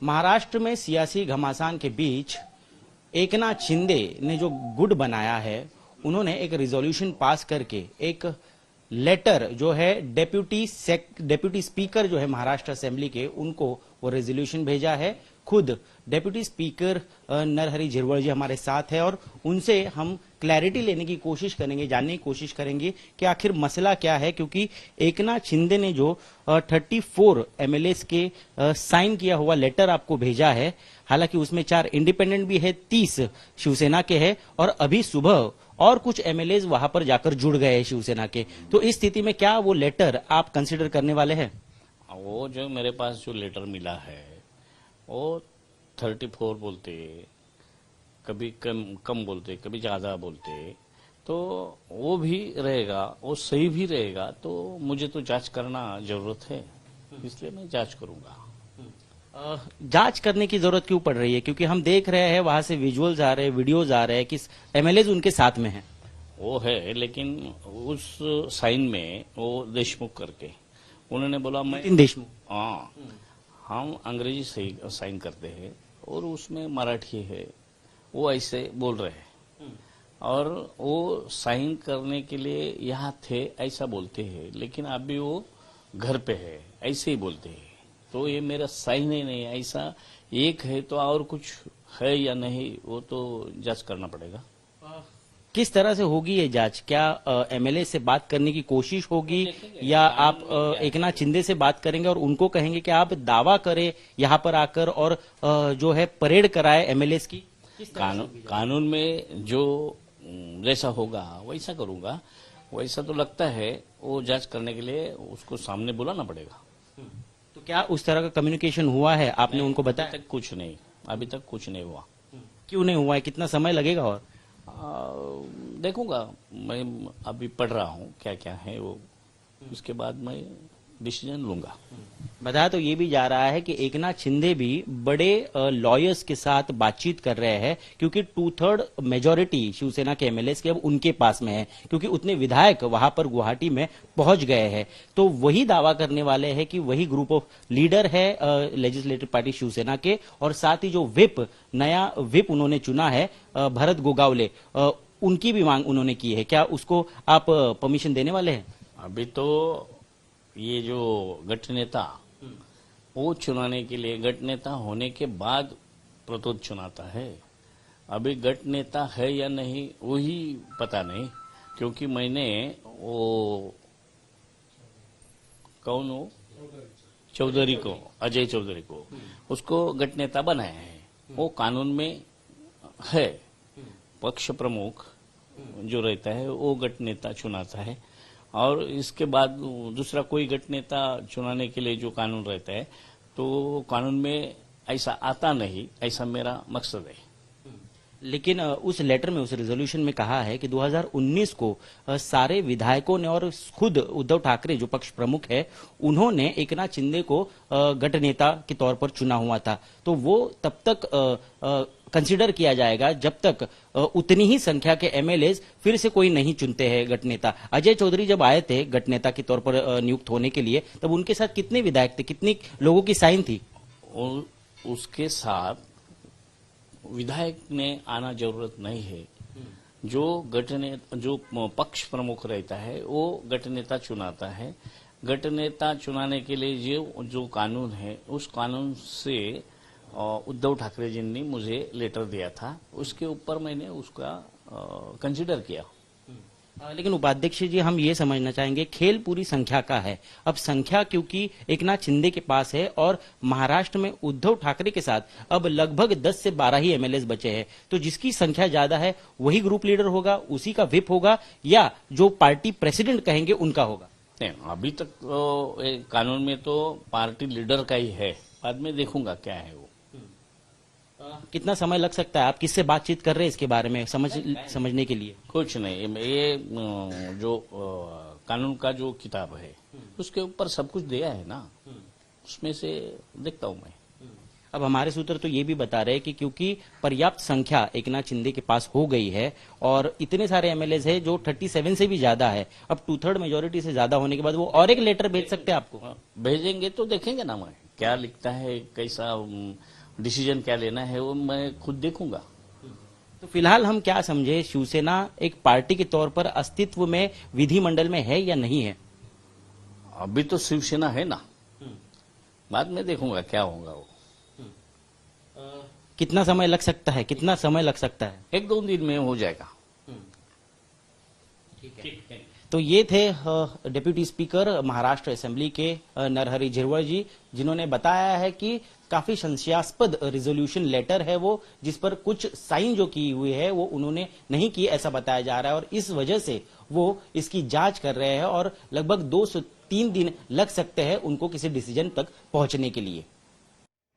महाराष्ट्र में सियासी घमासान के बीच एकनाथ शिंदे ने जो गुट बनाया है, उन्होंने एक रिजोल्यूशन पास करके एक लेटर जो है डेप्यूटी स्पीकर जो है महाराष्ट्र असेंबली के, उनको वो रेजोल्यूशन भेजा है। खुद डेप्यूटी स्पीकर नरहरि झिरवळ जी हमारे साथ है और उनसे हम क्लैरिटी लेने की कोशिश करेंगे, जानने की कोशिश करेंगे कि आखिर मसला क्या है, क्योंकि एकनाथ शिंदे ने जो 34 एमएलएस के साइन किया हुआ लेटर आपको भेजा है, हालांकि उसमें 4 इंडिपेंडेंट भी है, 30 शिवसेना के हैं और अभी सुबह और कुछ एमएलएस वहां पर जाकर जुड़ गए हैं शिवसेना के। तो इस स्थिति में क्या वो लेटर आप कंसिडर करने वाले हैं? वो जो मेरे पास जो लेटर मिला है वो 34 बोलते, कभी कम बोलते, कभी ज्यादा बोलते, तो वो भी रहेगा, वो सही भी रहेगा। तो मुझे तो जांच करना जरूरत है, इसलिए मैं जांच करूंगा। जांच करने की जरूरत क्यों पड़ रही है? क्योंकि हम देख रहे हैं वहां से विजुअल्स आ रहे हैं, वीडियोज आ रहे हैं कि एमएलए उनके साथ में हैं। वो है, लेकिन उस साइन में वो देशमुख करके उन्होंने बोला मैं देशमुख, हाँ, हम अंग्रेजी सही साइन करते हैं और उसमें मराठी है, वो ऐसे बोल रहे हैं और वो साइन करने के लिए यहाँ थे ऐसा बोलते हैं, लेकिन अभी वो घर पे है ऐसे ही बोलते हैं। तो ये मेरा साइन ही नहीं, ऐसा एक है तो और कुछ है या नहीं, वो तो जांच करना पड़ेगा। किस तरह से होगी ये जांच? क्या एमएलए से बात करने की कोशिश होगी या आप एकनाथ शिंदे से बात करेंगे और उनको कहेंगे कि आप दावा करें यहाँ पर आकर और जो है परेड कराए एमएलए की? कानून में जो जैसा होगा वैसा करूंगा। वैसा तो लगता है वो जांच करने के लिए उसको सामने बुलाना पड़ेगा। तो क्या उस तरह का कम्युनिकेशन हुआ है? आपने उनको बताया? अभी तक कुछ नहीं, अभी तक कुछ नहीं हुआ। क्यों नहीं हुआ है? कितना समय लगेगा? और देखूंगा, मैं अभी पढ़ रहा हूँ क्या क्या है वो, उसके बाद मैं डिसीजन लूंगा। बताया तो ये भी जा रहा है कि एकनाथ शिंदे भी बड़े लॉयर्स के साथ बातचीत कर रहे हैं, क्योंकि 2/3 मेजोरिटी शिवसेना के एमएलए के अब उनके पास में है, क्योंकि उतने विधायक वहां पर गुवाहाटी में पहुंच गए हैं। तो वही दावा करने वाले हैं कि वही ग्रुप ऑफ लीडर है लेजिस्लेटिव पार्टी शिवसेना के, और साथ ही जो नया विप उन्होंने चुना है भरत गोगावले, उनकी भी मांग उन्होंने की है। क्या उसको आप परमिशन देने वाले हैं? अभी तो ये जो गठ नेता वो चुनाने के लिए, गठ नेता होने के बाद प्रतोद चुनाता है। अभी गठ नेता है या नहीं वही पता नहीं, क्योंकि मैंने वो कौन हो चौधरी को, अजय चौधरी को, उसको गठ नेता बनाया है। वो कानून में है, पक्ष प्रमुख जो रहता है वो गठ नेता चुनाता है, और इसके बाद दूसरा कोई गठ नेता चुनाने के लिए जो कानून रहता है, तो कानून में ऐसा आता नहीं, ऐसा मेरा मकसद है। लेकिन उस लेटर में, उस रेजोल्यूशन में कहा है कि 2019 को सारे विधायकों ने और खुद उद्धव ठाकरे जो पक्ष प्रमुख है, उन्होंने एकनाथ शिंदे को गठ नेता के तौर पर चुना हुआ था। तो वो तब तक कंसिडर किया जाएगा जब तक उतनी ही संख्या के एमएलए फिर से कोई नहीं चुनते हैं गठ नेता। अजय चौधरी जब आए थे गठ नेता के तौर पर नियुक्त होने के लिए, तब उनके साथ कितने विधायक थे, कितनी लोगों की साइन थी? उसके साथ विधायक ने आना जरूरत नहीं है। जो जो पक्ष प्रमुख रहता है वो गठ नेता चुनाता है। गठ नेता चुनाने के लिए जो कानून है, उस कानून से उद्धव ठाकरे जी ने मुझे लेटर दिया था, उसके ऊपर मैंने उसका कंसिडर किया। लेकिन उपाध्यक्ष जी, हम ये समझना चाहेंगे, खेल पूरी संख्या का है। अब संख्या क्योंकि एकनाथ शिंदे के पास है और महाराष्ट्र में उद्धव ठाकरे के साथ अब लगभग 10 से 12 ही एमएलए बचे हैं, तो जिसकी संख्या ज्यादा है वही ग्रुप लीडर होगा, उसी का विप होगा, या जो पार्टी प्रेसिडेंट कहेंगे उनका होगा? नहीं, अभी तक कानून में तो पार्टी लीडर का ही है, बाद में देखूंगा क्या है वो। कितना समय लग सकता है? आप किससे बातचीत कर रहे हैं इसके बारे में समझने के लिए? कुछ नहीं, ये जो कानून का जो किताब है उसके ऊपर सब कुछ दिया है ना, उसमें से देखता हूं मैं। अब हमारे सूत्र तो ये भी बता रहे हैं कि क्योंकि पर्याप्त संख्या एकनाथ शिंदे के पास हो गई है और इतने सारे एमएलए है जो 37 से भी ज्यादा है, अब 2/3 मेजोरिटी से ज्यादा होने के बाद वो और एक लेटर भेज सकते हैं आपको? भेजेंगे तो देखेंगे ना मैं। क्या लिखता है, कैसा डिसीजन क्या लेना है, वो मैं खुद देखूंगा। तो फिलहाल हम क्या समझे, शिवसेना एक पार्टी के तौर पर अस्तित्व में विधिमंडल में है या नहीं है? अभी तो शिवसेना है ना, बाद में देखूंगा क्या होगा वो। कितना समय लग सकता है, कितना समय लग सकता है? 1-2 दिन में हो जाएगा। तो ये थे डिप्यूटी स्पीकर महाराष्ट्र असेंबली के नरहरि झिरवळ जी, जिन्होंने बताया है कि काफी संशयास्पद रिजोल्यूशन लेटर है वो, जिस पर कुछ साइन जो की हुई है वो उन्होंने नहीं की, ऐसा बताया जा रहा है। और इस वजह से वो इसकी जांच कर रहे हैं और लगभग 2 से 3 दिन लग सकते हैं उनको किसी डिसीजन तक पहुंचने के लिए।